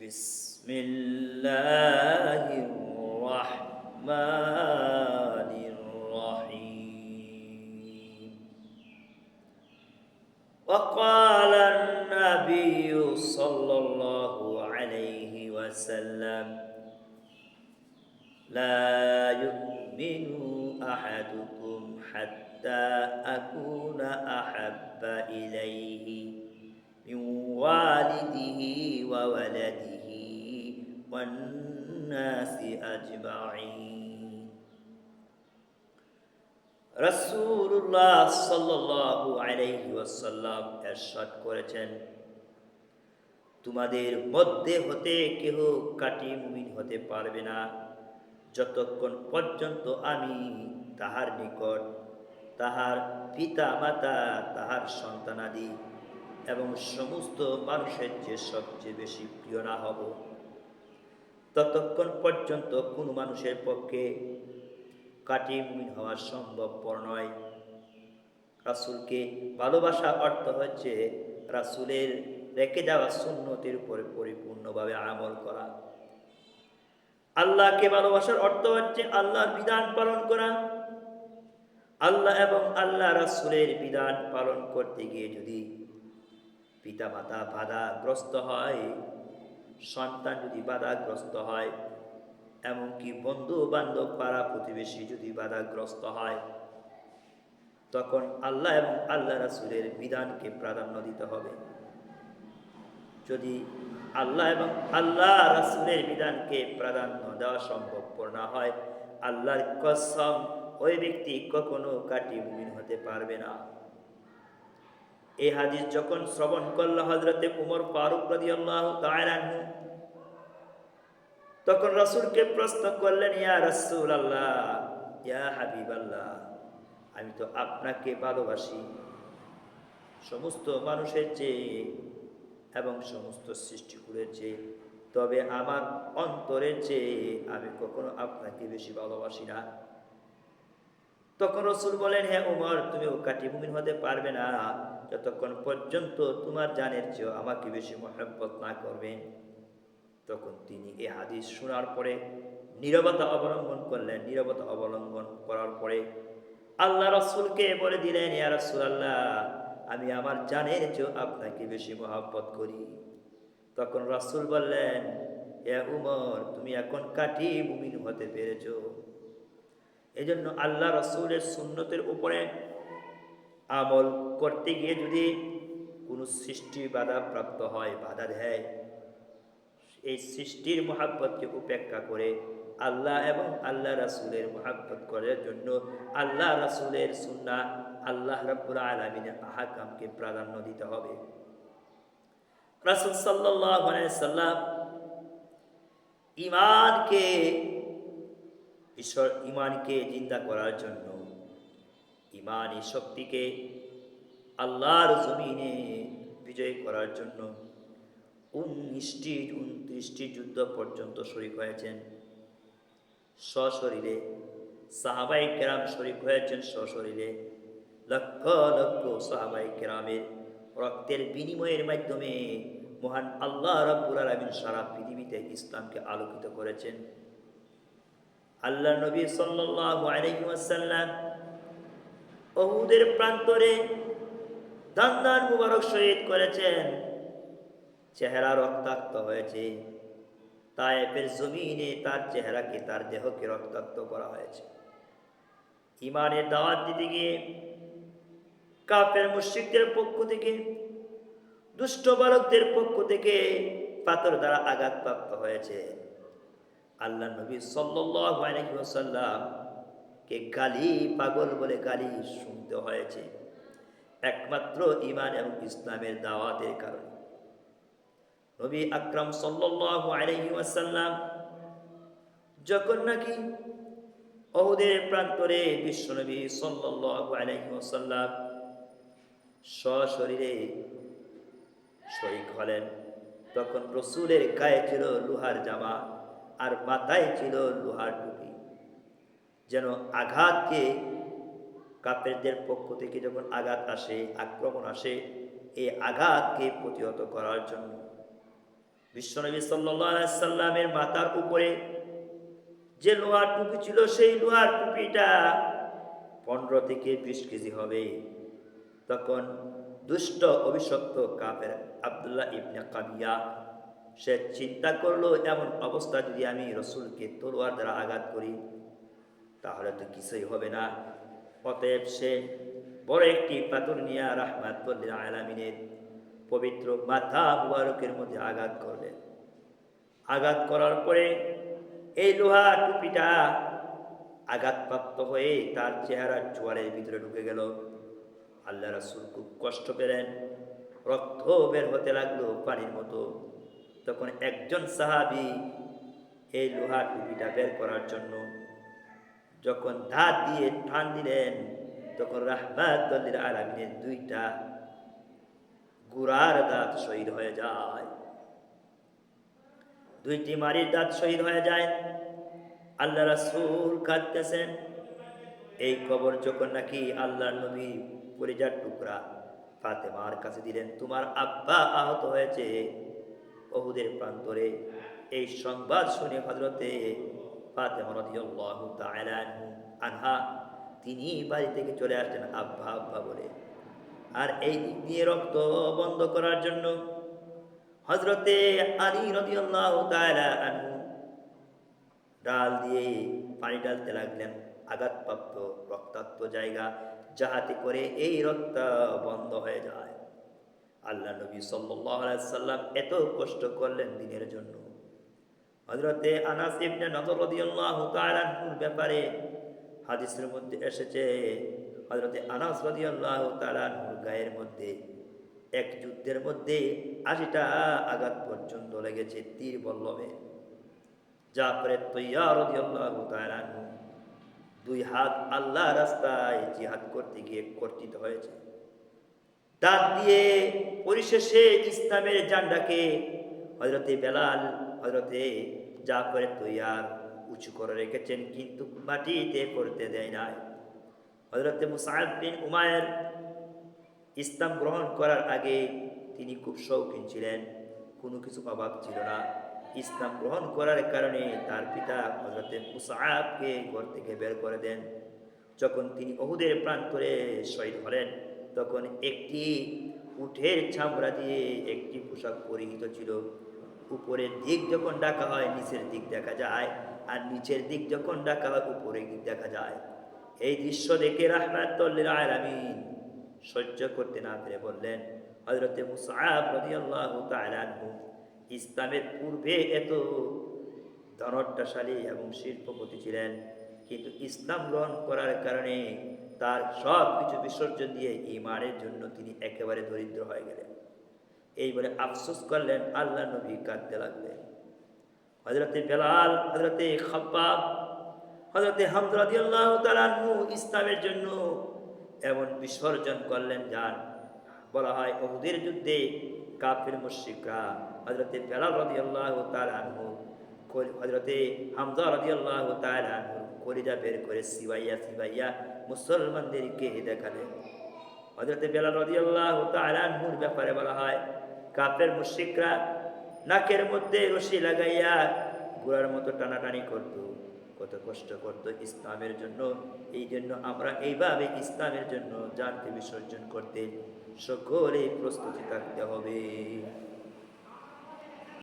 بسم الله الرحمن الرحيم. وقال النبي صلى الله عليه وسلم: لا يؤمن أحدكم حتى أكون أحب إليه من والده وولده والناس أجمعين. রাসূলুল্লাহ সাল্লাল্লাহু আলাইহি ওয়াসাল্লাম ইরশাদ করেছেন, তোমাদের মধ্যে হতে কেহ কাটি মুমিন হতে পারবে না যতক্ষণ পর্যন্ত আমি তাহার নিকট তাহার পিতা মাতা, তাহার সন্তানাদি এবং সমস্ত মানুষের যে সবচেয়ে বেশি প্রিয় না হব। ততক্ষণ পর্যন্ত কোন মানুষের পক্ষে কাটি মুমিন হওয়া সম্ভবপর নয়। রাসূলকে ভালোবাসা অর্থ হচ্ছে রাসূলের রেখে যাওয়া সুন্নতের উপরে পরিপূর্ণভাবে আমল করা। আল্লাহকে ভালোবাসার অর্থ হচ্ছে আল্লাহর বিধান পালন করা। আল্লাহ এবং আল্লাহ রাসূলের বিধান পালন করতে গিয়ে যদি পিতা মাতা বাধাগ্রস্ত হয়, সন্তান যদি বাধাগ্রস্ত হয়, এমনকি বন্ধু বান্ধব পাড়া প্রতিবেশী যদি বাধাগ্রস্ত হয়, তখন আল্লাহ এবং আল্লাহ রাসূলের বিধানকে প্রাধান্য দিতে হবে। যদি আল্লাহ এবং আল্লাহ রাসূলের বিধানকে প্রাধান্য দেওয়া সম্ভবপর না হয়, আল্লাহর কসম, ওই ব্যক্তি কখনো কাটি মুমিন হতে পারবে না। এই হাদিস যখন শ্রবণ করল হযরতে উমর ফারুক রাদিয়াল্লাহু তাআলা আনহু, তখন রাসূলকে প্রশ্ন করলেন, ইয়া রাসূলুল্লাহ, ইয়া হাবিবাল্লাহ, আমি তো আপনাকে ভালোবাসি সমস্ত মানুষের চেয়ে এবং সমস্ত সৃষ্টিকুলের চেয়ে, তবে আমার অন্তরের চেয়ে আমি কখনো আপনাকে বেশি ভালোবাসি না। তখন রাসূল বলেন, হে উমর, তুমি কাটি মুমিন হতে পারবে না যতক্ষণ পর্যন্ত তোমার জানের চেয়ে আমাকে বেশি মহব্বত না করবে। তখন তিনি এই হাদিস শোনার পরে নীরবতা অবলম্বন করলেন। নীরবতা অবলম্বন করার পরে আল্লাহ রাসূলকে বলে দিলেন, ইয়া রাসূলুল্লাহ, আমি আমার জানের চেয়ে আপনাকে বেশি মহব্বত করি। তখন রাসূল বললেন, হে উমর, তুমি এখন কাটি মুমিন হতে পেরেছো। এই জন্য আল্লাহ রাসূলের সুন্নতের উপরে আমল করতে গিয়ে যদি কোনো সৃষ্টি বাধাপ্রাপ্ত হয়, বাধা দেয়, এই সৃষ্টির মহব্বতকে উপেক্ষা করে আল্লাহ এবং আল্লাহ রাসূলের মহব্বত করার জন্য আল্লাহ রাসূলের সুন্নাহ, আল্লাহ রাব্বুল আলামিনের আহকামকে প্রাধান্য দিতে হবে। রাসূল সাল্লাল্লাহু আলাইহি সাল্লাম ঈমানকে জিন্দা করার জন্য, ঈমানী শক্তিকে আল্লাহর জমিনে বিজয় করার জন্য 29টি যুদ্ধ পর্যন্ত শরীক হয়েছেন সশরীরে। সাহাবায়ে কেরাম শরীক হয়েছেন সশরীরে। লক্ষ লক্ষ সাহাবায়ে কেরামের রক্তের বিনিময়ের মাধ্যমে মহান আল্লাহ রাব্বুল আলামিন সারা পৃথিবীতে ইসলামকে আলোকিত করেছেন। আল্লাহ নবী সাল্লাল্লাহু আলাইহি ওয়াসাল্লাম উহুদের প্রান্তরে দান মুবারক শহীদ করেছেন। চেহারা রক্তাক্ত হয়েছে। তায়েফের জমিনে তার চেহারাকে, তার দেহকে রক্তাক্ত করা হয়েছে। ঈমানের দাওয়াত দিতে গিয়ে কাফের মুশরিকদের পক্ষ থেকে, দুষ্ট বালকদের পক্ষ থেকে পাথর দ্বারা আঘাতপ্রাপ্ত হয়েছে। আল্লাহ নবী সাল্লাল্লাহু আলাইহি ওয়াসাল্লাম কে গালি, পাগল বলে গালি শুনতে হয়েছে, একমাত্র ঈমান এবং ইসলামের দাওয়াতের কারণে। নবী আকরাম সাল্লাল্লাহু আলাইহি ওয়াসাল্লাম যখন নাকি উহুদের প্রান্তরে বিশ্বনবী সাল্লাল্লাহু আলাইহি ওয়াসাল্লাম সশরীরে শরীক হলেন, তখন রাসূলের গায়ে ছিল লোহার জামা আর মাথায় ছিল লোহার টুপি, যেন আঘাতকে, কাফেরদের পক্ষ থেকে যখন আঘাত আসে, আক্রমণ আসে, এই আঘাতকে প্রতিহত করার জন্য। বিশ্বনবী সাল্লাল্লাহু আলাইহি সাল্লামের মাথার উপরে যে লোহার টুপি ছিল, সেই লোহার টুপিটা 15 থেকে 20 কেজি হবে। তখন দুষ্ট অভিশপ্ত কাফের আব্দুল্লাহ ইবনে কাবিয়া সে চিন্তা করলো, এমন অবস্থা যদি আমি রসুলকে তলোয়ার দ্বারা আঘাত করি তাহলে তো কিছুই হবে না। অতএব সে বড় একটি পাথর নিয়ে রাহমাতুল লিল আলামিনের পবিত্র মাথা মুবারকের মধ্যে আঘাত করলেন। আঘাত করার পরে এই লোহা টুপিটা আঘাতপ্রাপ্ত হয়ে তার চেহারার জোয়ারের ভিতরে ঢুকে গেল। আল্লাহ রাসূল খুব কষ্ট পেলেন, রক্ত বের হতে লাগলো পানির মতো। তখন একজন সাহাবী এই লোহা টুপিটা বের করার জন্য যখন দাঁত দিয়ে টান দিলেন, তখন রাহমাতুল লিল আলামিনের 2টা গুড়ার দাঁত শহীদ হয়ে যায়, 2টি মারির দাঁত শহীদ হয়ে যায়। আল্লাহ রাসূল কাঁদতেছেন। এই খবর যখন নাকি আল্লাহর নবী কলিজার টুকরা ফাতেমার কাছে দিলেন, তোমার আব্বা আহত হয়েছে উহুদের প্রান্তরে, এই সংবাদ শুনে হযরতে ফাতেমা রাদিয়াল্লাহু তাআলা আনহা তিনি বাড়ি থেকে চলে আসলেন আব্বা আব্বা বলে। আর এই দিক দিয়ে রক্ত বন্ধ করার জন্য হযরতে আলী রাদিয়াল্লাহু তাআলা আনহু ডাল দিয়ে পানি ঢালতে লাগলেন আঘাতপ্রাপ্ত রক্তাক্ত জায়গা, যাহাতে করে এই রক্ত বন্ধ হয়ে যায়। আল্লাহ নবী সাল্লাল্লাহু আলাইহি সাল্লাম এত কষ্ট করলেন দিনের জন্য। হযরতে আনাস ইবনে নদর রাদিয়াল্লাহু তাআলা আনহুর ব্যাপারে হাদিসের মধ্যে এসেছে, হযরতে আনাস রাদিয়াল্লাহু তাআলা আনহুর গায়ের মধ্যে এক যুদ্ধের মধ্যে 80টা আঘাত পর্যন্ত লেগেছে তীর বল্লমে। জাফর তৈয়ার রাদিয়াল্লাহু তাআলা আনহু 2 হাত আল্লাহ রাস্তায় জিহাদ করতে গিয়ে কর্তৃত হয়েছে। দাঁত দিয়ে পরিশেষে ইসলামের ঝান্ডাকে হযরতে বেলাল, হযরতে জাফর তৈয়ার উঁচু করে রেখেছেন, কিন্তু মাটিতে পড়তে দেয় নাই। হযরতে মুসআব বিন উমাইর ইসলাম গ্রহণ করার আগে তিনি খুব শৌখিন ছিলেন, কোনো কিছু অভাব ছিল না। ইসলাম গ্রহণ করার কারণে তার পিতা হযরতে মুসআবকে ঘর থেকে বের করে দেন। যখন তিনি উহুদের প্রান্তরে শহীদ হলেন, তখন একটি উটের চামড়া দিয়ে একটি পোশাক পরিহিত ছিল। উপরের দিক যখন ডাকা হয় নিচের দিক দেখা যায়, আর নিচের দিক যখন ডাকা হয় উপরের দিক দেখা যায়। এই দৃশ্য দেখে রাহমাতুল লিল আলামিন সহ্য করতে না পেরে বললেন, হযরতে মুসআব রাদিয়াল্লাহু তাআলা আনহু ইসলামের পূর্বে এত ধনট্টশালী এবং শিল্পপতি ছিলেন, কিন্তু ইসলাম গ্রহণ করার কারণে তার সব কিছু বিসর্জন দিয়ে ঈমানের জন্য তিনি একেবারে দরিদ্র হয়ে গেলেন। এই বলে আফসোস করলেন। আল্লাহ নবী কাঁদতে লাগলেন। হযরতে বেলাল, হযরতে খাব্বাব, হযরতে হামজা রাদিয়াল্লাহু তাআলা আনহু ইসলামের জন্য এমন বিসর্জন করলেন যান বলা হয় উহুদের যুদ্ধে কাফির মুশরিকরা হযরতে বেলাল রাদিয়াল্লাহু তাআলা আনহু, হযরতে হামজা রাদিয়াল্লাহু তাআলা আনহু কলিজা বের করে সিবাইয়া সিবাইয়া মুসলমানদেরকে দেখালেন। হযরতে বেলাল রাদিয়াল্লাহু তাআলা আনহুর ব্যাপারে বলা হয় কাফের মুশরিকরা নাকের মধ্যে রশি লাগাইয়া ঘোড়ার মতো টানাটানি করত, কত কষ্ট করত ইসলামের জন্য। এই জন্য আমরা এইভাবে ইসলামের জন্য জানকে বিসর্জন করতে সকলেই প্রস্তুতি থাকতে হবে।